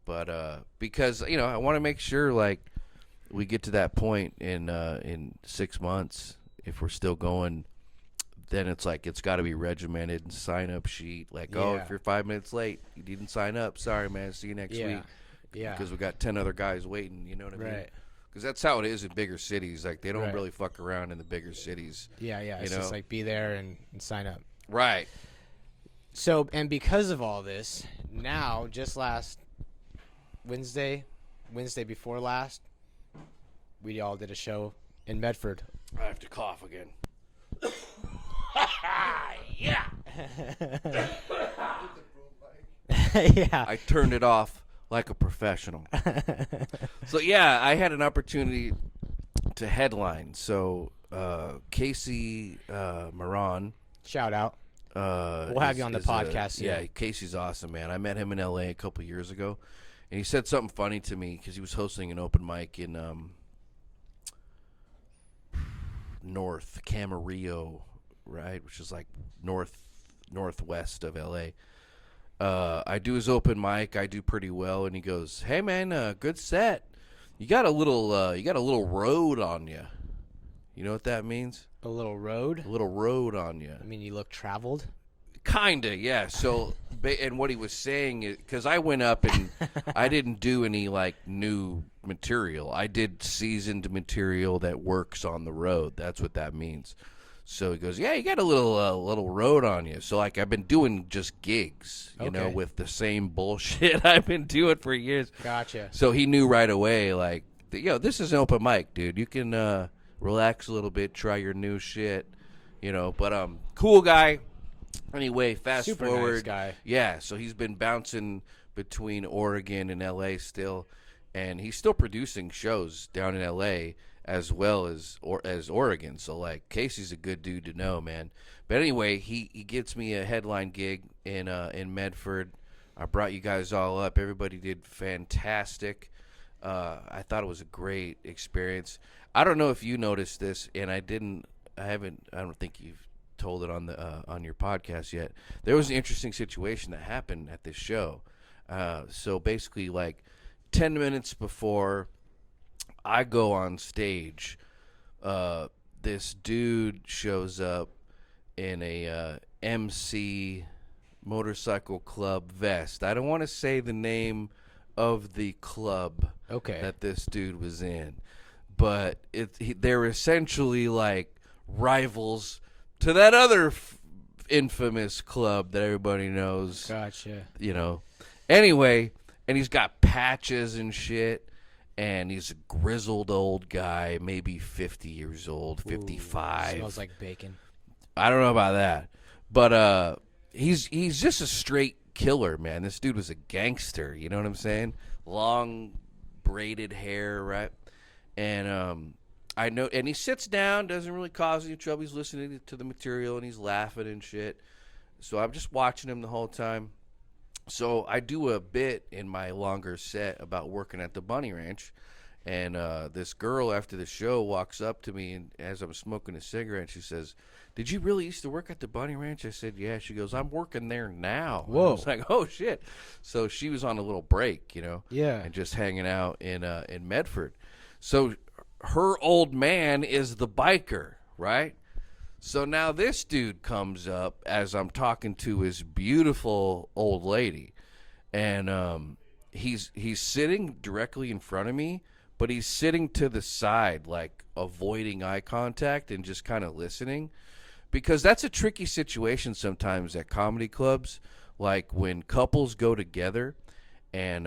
but because I want to make sure like we get to that point in 6 months if we're still going. Then it's like it's got to be regimented and sign up sheet. Like, oh, Yeah. if you're 5 minutes late, you didn't sign up. Sorry, man. See you next week. Yeah. Because we got 10 other guys waiting. You know what I mean? Right. Because that's how it is in bigger cities. Like they don't Right. really fuck around in the bigger cities. Yeah. It's You just know? like be there and sign up. Right. So, and because of all this, now just last Wednesday before last, we all did a show in Medford. I have to cough again. Yeah. I turned it off like a professional. So yeah, I had an opportunity to headline. So Casey Moran. Shout out. We'll have you on the podcast soon. Yeah, Casey's awesome, man. I met him in L.A. a couple years ago, and he said something funny to me because he was hosting an open mic in North Camarillo, right, which is like northwest of L.A. I do his open mic. I do pretty well, and he goes, "Hey man, good set. You got a little road on you. You know what that means? A little road. A little road on you. I mean, you look traveled. Kinda, yeah. So, and what he was saying is, because I went up and I didn't do any like new material. I did seasoned material that works on the road. That's what that means. So he goes, yeah, you got a little road on you. So like I've been doing just gigs, Okay. with the same bullshit I've been doing for years. Gotcha. So he knew right away, like, this is an open mic, dude. You can relax a little bit, try your new shit, But cool guy. Anyway, fast Super forward. nice guy. Yeah, so he's been bouncing between Oregon and L.A. still, and he's still producing shows down in L.A. as well as Oregon. So like Casey's a good dude to know, man. But anyway, he gets me a headline gig in Medford. I brought you guys all up. Everybody did fantastic. I thought it was a great experience. I don't know if you noticed this, and I don't think you've told it on your podcast yet. There was an interesting situation that happened at this show. So basically, like 10 minutes before I go on stage, this dude shows up in a MC motorcycle club vest. I don't want to say the name of the club Okay. that this dude was in, but they're essentially like rivals to that other infamous club that everybody knows. Gotcha. Anyway, and he's got patches and shit, and he's a grizzled old guy, maybe 50 years old, 55. Smells like bacon. I don't know about that, but he's just a straight killer, man. This dude was a gangster. You know what I'm saying? Long braided hair, right? And I know, and he sits down, doesn't really cause any trouble. He's listening to the material and he's laughing and shit. So I'm just watching him the whole time. So I do a bit in my longer set about working at the Bunny Ranch, And this girl after the show walks up to me, and as I'm smoking a cigarette, she says, "Did you really used to work at the Bunny Ranch?" I said, "Yeah." She goes, "I'm working there now." And I Whoa. was like, "Oh shit!" So she was on a little break, Yeah. and just hanging out in Medford. So her old man is the biker, right? So now this dude comes up as I'm talking to his beautiful old lady, and he's sitting directly in front of me, but he's sitting to the side, like avoiding eye contact and just kind of listening, because that's a tricky situation sometimes at comedy clubs, like when couples go together and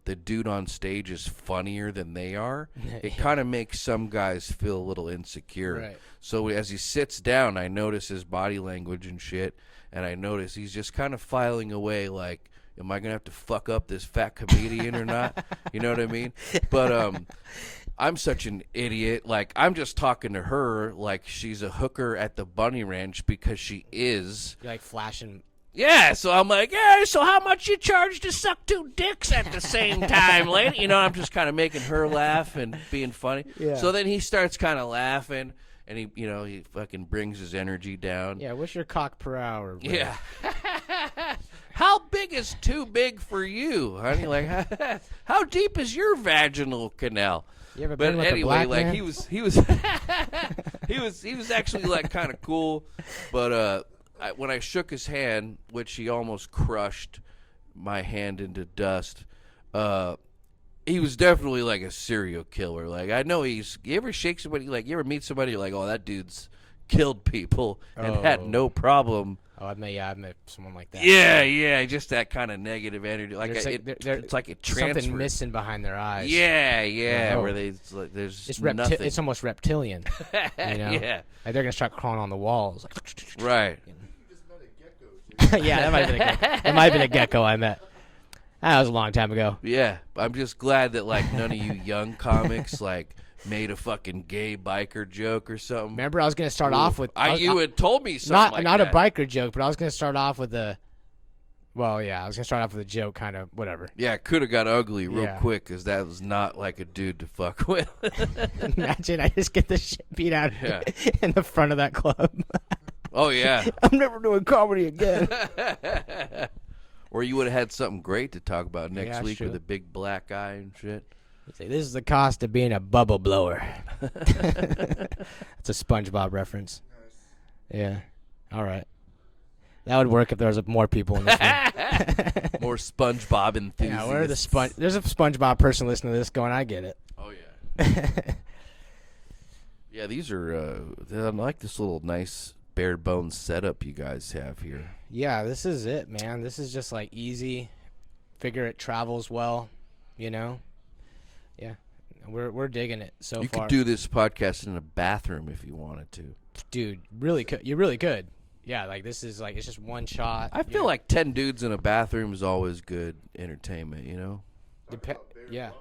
the dude on stage is funnier than they are, it kind of makes some guys feel a little insecure. Right. So as he sits down, I notice his body language and shit, and I notice he's just kind of filing away like, am I going to have to fuck up this fat comedian or not? You know what I mean? But I'm such an idiot. Like, I'm just talking to her like she's a hooker at the Bunny Ranch because she is. You're like flashing. Yeah, so I'm like, yeah, so how much you charge to suck two dicks at the same time, lady? You know, I'm just kind of making her laugh and being funny. Yeah. So then he starts kind of laughing, and he fucking brings his energy down. Yeah, what's your cock per hour? Bro? Yeah. How big is too big for you, honey? Like, how deep is your vaginal canal? You ever But been with a anyway, black like man? he was he was actually like kind of cool, but when I shook his hand, which he almost crushed my hand into dust, he was definitely like a serial killer. Like, I know you ever shake somebody, like, you ever meet somebody, you're like, oh, that dude's killed people and had Oh. no problem. Oh, I've met someone like that. Yeah, just that kind of negative energy. Like, There's it's like it transfers. something missing behind their eyes. Yeah, Oh. where it's like, there's It's nothing. it's almost reptilian. You know? Yeah, Like they're gonna start crawling on the walls. Like, right. You just met a gecko, dude. yeah, that might have been a gecko. That might have been a gecko I met. That was a long time ago. Yeah, I'm just glad that like none of you young comics like made a fucking gay biker joke or something. Remember, I was gonna start off with You had told me something not like a that. biker joke, but I was gonna start off with a. Well, yeah, I was gonna start off with a joke, kind of whatever. Yeah, it could have got ugly real Yeah. quick because that was not like a dude to fuck with. Imagine I just get the shit beat out of Yeah. me in the front of that club. Oh yeah. I'm never doing comedy again. Or you would have had something great to talk about next that's week true. with a big black eye and shit. Say, this is the cost of being a bubble blower. That's a SpongeBob reference. Nice. Yeah. All right. That would work if there was more people in this room. More SpongeBob enthusiasts. Yeah, where the There's a SpongeBob person listening to this going, I get it. Oh yeah. Yeah, these are. I like this little nice bare bones setup you guys have here. Yeah, this is it, man. This is just like easy. Figure it travels well, you know. Yeah, we're digging it so You far. could do this podcast in a bathroom if you wanted to. Dude, really could. You really could. Yeah, like this is like it's just one shot. I feel like 10 dudes in a bathroom is always good entertainment, you know? Yeah.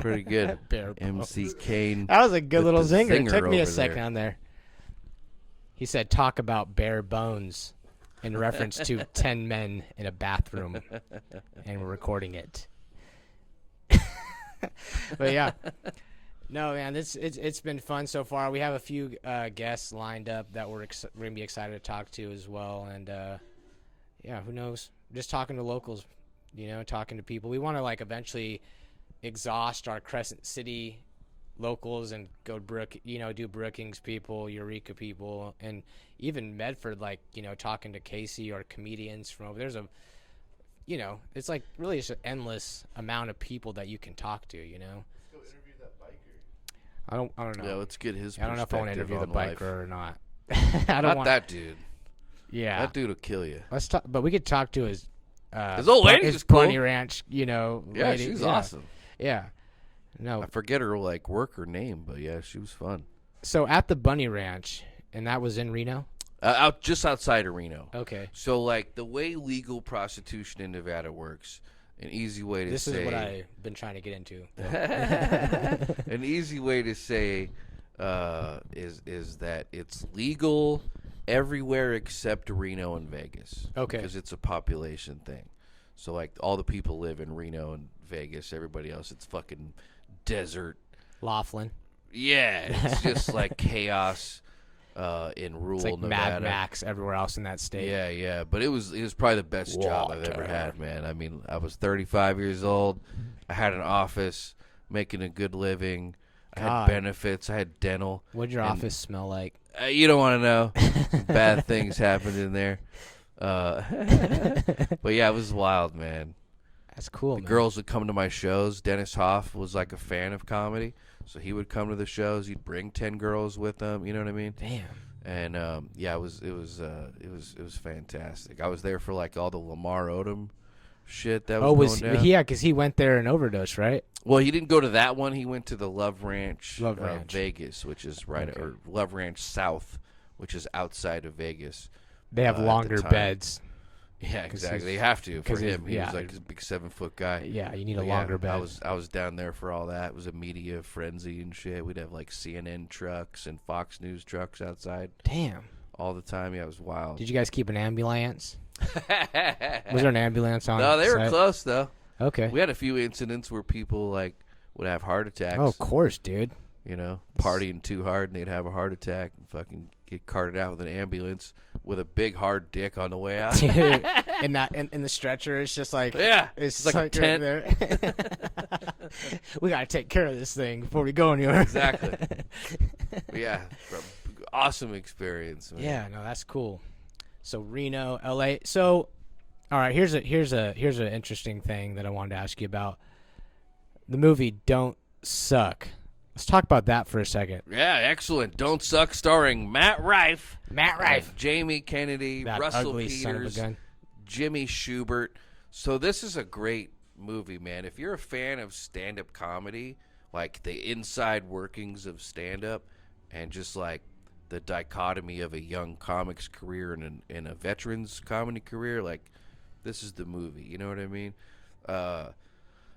Pretty good. Bare MC Kane. That was a good with little the zinger. It zinger took me a over second there. on there. He said, "Talk about bare bones," in reference to 10 men in a bathroom, and we're recording it. But yeah, no man, it's been fun so far. We have a few guests lined up that we're gonna be excited to talk to as well, and yeah, who knows? Just talking to locals, you know, talking to people. We want to like eventually exhaust our Crescent City locals and go do Brookings people, Eureka people, and even Medford, like, you know, talking to Casey or comedians from over there's a, you know, it's like really just an endless amount of people that you can talk to, you know. Let's go interview that biker. I don't know. Yeah, let's get his I don't know if I want to perspective interview the on biker life. or not. I don't Not want that dude. Yeah. That dude will kill you. Let's talk, but we could talk to his old lady his is cool. Bunny Ranch, you know. Yeah, lady. she's awesome. Yeah. No. I forget her like work or name, but yeah, she was fun. So at the Bunny Ranch, and that was in Reno? Out just outside of Reno. Okay. So like the way legal prostitution in Nevada works, an easy way to This say is what I've been trying to get into. an easy way to say is that it's legal everywhere except Reno and Vegas. Okay. Because it's a population thing. So like all the people live in Reno and Vegas. Everybody else, it's fucking desert. Laughlin. Yeah, it's just like chaos in rural It's like Nevada. Mad Max everywhere else in that state. Yeah, yeah, but it was probably the best job I've ever had, man. I mean, I was 35 years old. I had an office, making a good living. I had God. benefits. I had dental. What'd your And- office smell like? You don't want to know. Some bad things happened in there. But yeah, it was wild, man. That's cool, The man. girls would come to my shows. Dennis Hoff was like a fan of comedy, so he would come to the shows. He'd bring 10 girls with him. You know what I mean? Damn. And yeah, it was fantastic. I was there for like all the Lamar Odom shit that was going down. yeah? Because he went there and overdosed, right? Well, he didn't go to that one. He went to the Love Ranch, Vegas, which is or Love Ranch South, which is outside of Vegas. They have at the longer time. beds. Yeah, 'Cause exactly. he's- They have to for 'cause he's- him. He yeah. was like a big 7-foot guy. Yeah, you need But a yeah, longer bed. I was down there for all that. It was a media frenzy and shit. We'd have like CNN trucks and Fox News trucks outside Damn. all the time. Yeah, it was wild. Did you guys keep an ambulance? Was there an ambulance on? No, they were set? close though. Okay. We had a few incidents where people like would have heart attacks. Oh, of course, dude. You know, partying too hard and they'd have a heart attack and fucking get carted out with an ambulance with a big hard dick on the way out. Dude, and that in the stretcher, it's just like Yeah, it's like a right tent. there. We gotta take care of this thing before we go anywhere. Exactly. Yeah, awesome experience. Man. Yeah, no, that's cool. So Reno, LA. So, all right, here's an interesting thing that I wanted to ask you about. The movie Don't Suck. Let's talk about that for a second. Yeah, excellent. Don't Suck, starring Matt Rife, Matt Rife, Jamie Kennedy, that Russell ugly son of a Peters, gun. Jimmy Schubert. So this is a great movie, man. If you're a fan of stand-up comedy, like the inside workings of stand-up, and just like the dichotomy of a young comic's career and a veteran's comedy career, like this is the movie. You know what I mean?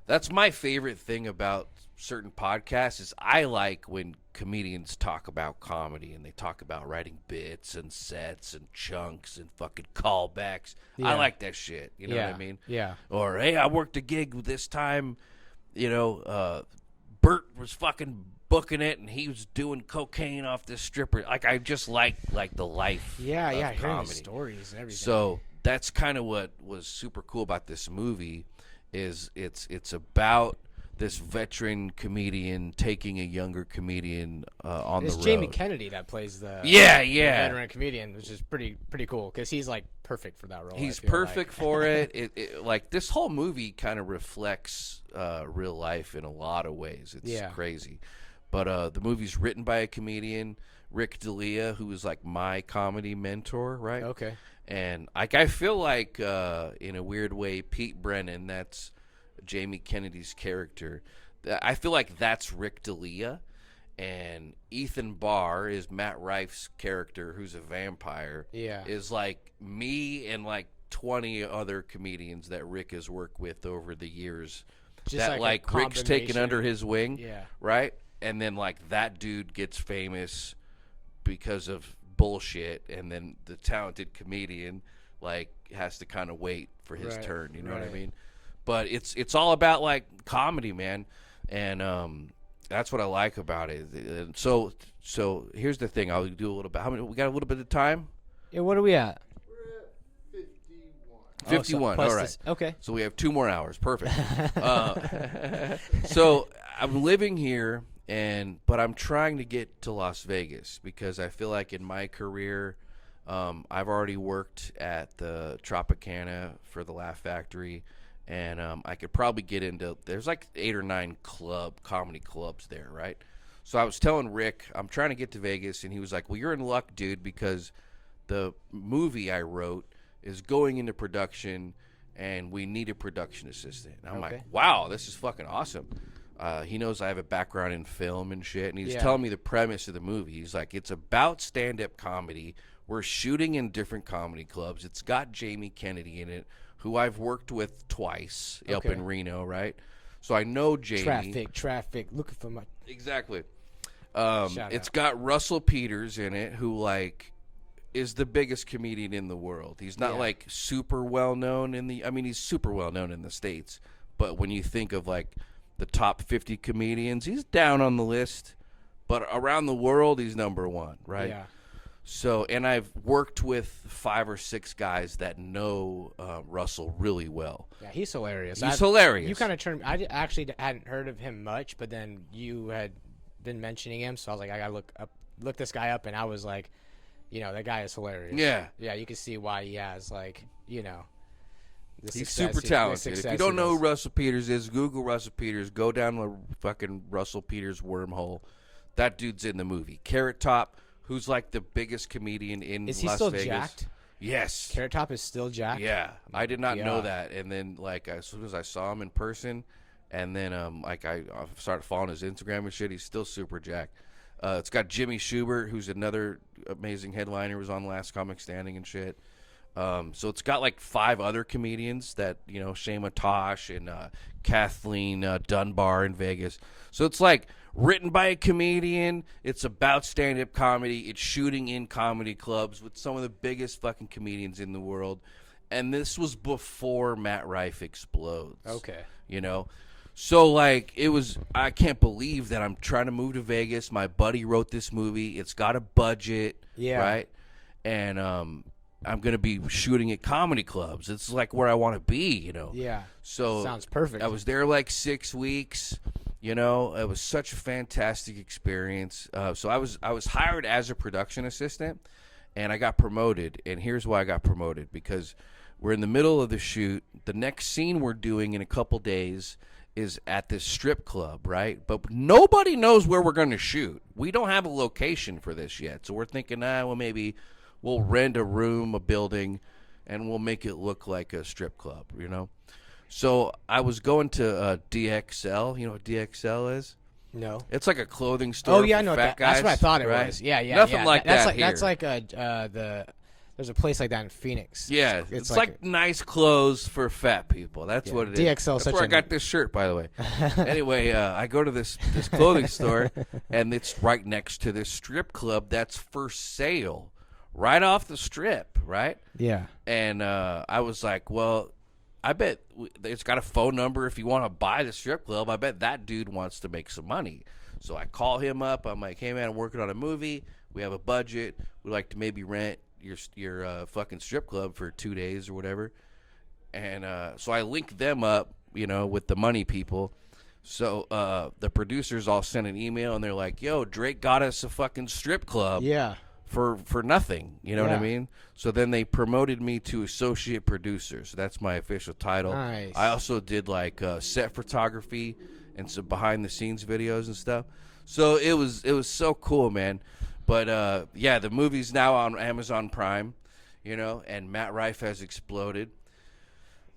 That's my favorite thing about certain podcasts is I like when comedians talk about comedy and they talk about writing bits and sets and chunks and fucking callbacks. I Yeah. like that shit. You know yeah. what I mean? Yeah. Or, hey, I worked a gig this time, you know, Bert was fucking booking it and he was doing cocaine off this stripper. Like, I just like the life Yeah, of yeah. Hearing the comedy. stories and everything. So that's kind of what was super cool about this movie is it's about this veteran comedian taking a younger comedian on it's the road. Jamie Kennedy that plays the the veteran comedian, which is pretty cool because he's like perfect for that role. He's I feel perfect like. for it. It. Like this whole movie kind of reflects real life in a lot of ways. It's Yeah. crazy. But the movie's written by a comedian, Rick D'Elia, who is like my comedy mentor, right? Okay. And like I feel like in a weird way, Pete Brennan, that's Jamie Kennedy's character. I feel like that's Rick D'Elia, and Ethan Barr is Matt Rife's character, who's a vampire. Yeah. Is like me and like 20 other comedians that Rick has worked with over the years. Just that like a Rick's taken combination. under his wing, Yeah. right? And then like that dude gets famous because of bullshit, and then the talented comedian like has to kind of wait for his Right, turn. You know what I right. mean? But it's all about like comedy, man, and that's what I like about it. And so here's the thing. I'll do a little bit. How many? We got a little bit of time. Yeah. What are we at? We're at 51. 51. plus All right. this- okay. So we have 2 more hours. Perfect. So I'm living here, but I'm trying to get to Las Vegas because I feel like in my career, I've already worked at the Tropicana for the Laugh Factory, and I could probably get into. There's like 8 or 9 comedy clubs there, right? So I was telling Rick, I'm trying to get to Vegas, and he was like, "Well, you're in luck, dude, because the movie I wrote is going into production, and we need a production assistant." And I'm like, Okay. wow, this is fucking awesome. He knows I have a background in film and shit, and he's Yeah. telling me the premise of the movie. He's like, it's about stand-up comedy. We're shooting in different comedy clubs. It's got Jamie Kennedy in it, who I've worked with twice up Okay. in Reno, right? So I know Jamie. Traffic. Looking for my. Exactly. Shout It's out. got Russell Peters in it, who like is the biggest comedian in the world. He's not Yeah. like super well known in the. I mean, he's super well known in the States, but when you think of like the top 50 comedians, he's down on the list. But around the world, he's number one, right? Yeah. So, and I've worked with 5 or 6 guys that know Russell really well. Yeah, he's hilarious. He's hilarious. You kind of turned. Actually hadn't heard of him much, but then you had been mentioning him, so I was like, I gotta look this guy up, and I was like, that guy is hilarious. Yeah. Yeah, you can see why he has He's super talented. If you don't know who Russell Peters is, Google Russell Peters. Go down the fucking Russell Peters wormhole. That dude's in the movie. Carrot Top, who's like the biggest comedian in Las Vegas. Is he still jacked? Yes. Carrot Top is still jacked? Yeah. I did not know that. And then, like, as soon as I saw him in person, and then, I started following his Instagram and shit, he's still super jacked. It's got Jimmy Schubert, who's another amazing headliner, was on Last Comic Standing and shit. So it's got like 5 other comedians that, Shema Tosh and Kathleen Dunbar in Vegas. So it's like written by a comedian. It's about stand-up comedy. It's shooting in comedy clubs with some of the biggest fucking comedians in the world. And this was before Matt Rife explodes. Okay. So, like, I can't believe that I'm trying to move to Vegas. My buddy wrote this movie. It's got a budget, right? And I'm going to be shooting at comedy clubs. It's like where I want to be, Yeah. So sounds perfect. I was there like 6 weeks. It was such a fantastic experience. So I was hired as a production assistant, and I got promoted. And here's why I got promoted, because we're in the middle of the shoot. The next scene we're doing in a couple days is at this strip club, right? But nobody knows where we're going to shoot. We don't have a location for this yet. So we're thinking, maybe we'll rent a room, a building, and we'll make it look like a strip club, So I was going to DXL. You know what DXL is? No. It's like a clothing store. Oh yeah, I know for that. fat guys, that's what I thought it right? was. Yeah. Nothing like that's that like here. that's like there's a place like that in Phoenix. Yeah, it's like nice clothes for fat people. That's what it is. DXL. That's where I got this shirt, by the way. Anyway, I go to this clothing store, and it's right next to this strip club that's for sale, right off the strip, right? Yeah. And I was like, well, I bet it's got a phone number if you want to buy the strip club. I bet that dude wants to make some money. So I call him up. I'm like, hey, man, I'm working on a movie. We have a budget. We'd like to maybe rent your fucking strip club for 2 days or whatever. And so I link them up, with the money people. So the producers all sent an email, and they're like, yo, Drake got us a fucking strip club. Yeah. For nothing, you know what I Yeah. mean? So then they promoted me to associate producer. So that's my official title. Nice. I also did like set photography and some behind the scenes videos and stuff. So it was so cool, man. But the movie's now on Amazon Prime, and Matt Rife has exploded.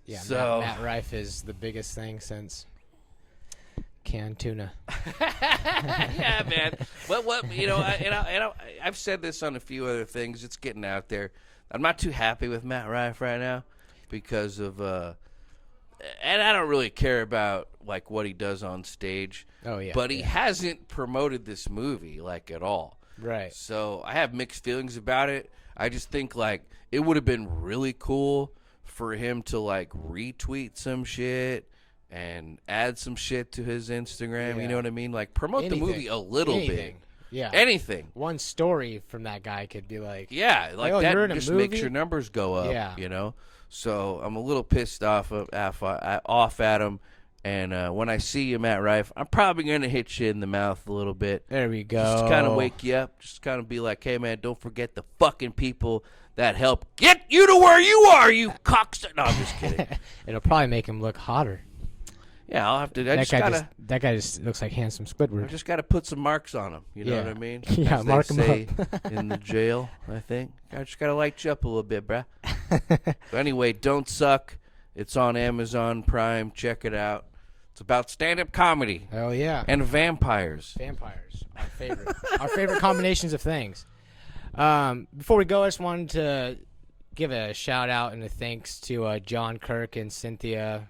Yeah. So Matt Rife is the biggest thing since canned tuna. yeah, man. But I've said this on a few other things. It's getting out there. I'm not too happy with Matt Rife right now because of, and I don't really care about like what he does on stage. Oh yeah. But he hasn't promoted this movie like at all. Right. So I have mixed feelings about it. I just think like it would have been really cool for him to like retweet some shit and add some shit to his Instagram. Yeah. You know what I mean? Like promote Anything. the movie a little Anything. bit. Yeah. Anything. One story from that guy could be like, Yeah, like oh, that you're in a just movie? makes your numbers go up. Yeah. So I'm a little pissed off at him. And when I see you, Matt Rife, I'm probably going to hit you in the mouth a little bit. there we go. Just kind of wake you up. Just kind of be like, hey, man, don't forget the fucking people that help get you to where you are, you cocksucker. No, I'm just kidding. It'll probably make him look hotter. Yeah, I'll have to. That guy just looks like handsome I Squidward. just got to put some marks on him. You know Yeah. what I mean? Yeah, As they mark 'em say up. in the jail, I think. I just got to light you up a little bit, bruh. So anyway, Don't Suck. It's on Amazon Prime. Check it out. It's about stand-up comedy Oh yeah. and vampires. Vampires, our favorite combinations of things. Before we go, I just wanted to give a shout out and a thanks to John Kirk and Cynthia.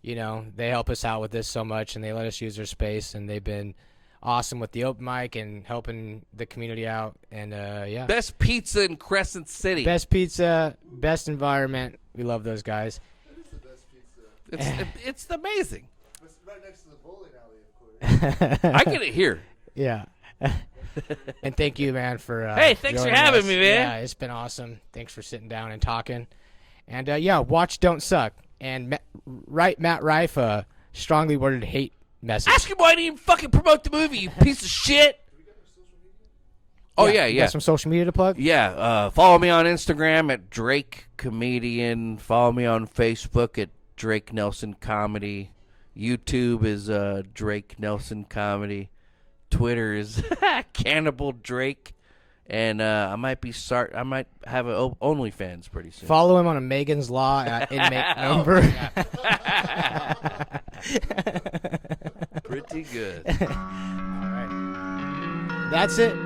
They help us out with this so much, and they let us use their space, and they've been awesome with the open mic and helping the community out. And yeah, Best pizza in Crescent City. best pizza, best environment. We love those guys. It is the best pizza. It's amazing. It's right next to the bowling alley, of course. I get it here. Yeah. And thank you, man, for Hey, thanks for joining having us. me, man. Yeah, it's been awesome. Thanks for sitting down and talking. And yeah, watch Don't Suck and write Matt Rife a strongly worded hate message. Ask him why he didn't even fucking promote the movie, you piece of shit. Oh yeah, You yeah. got some social media to plug? Yeah, follow me on Instagram at Drake Comedian. Follow me on Facebook at Drake Nelson Comedy. YouTube is Drake Nelson Comedy. Twitter is Cannibal Drake. And I might have an OnlyFans pretty soon. Follow him on a Megan's Law inmate number. Pretty good. All right. That's it.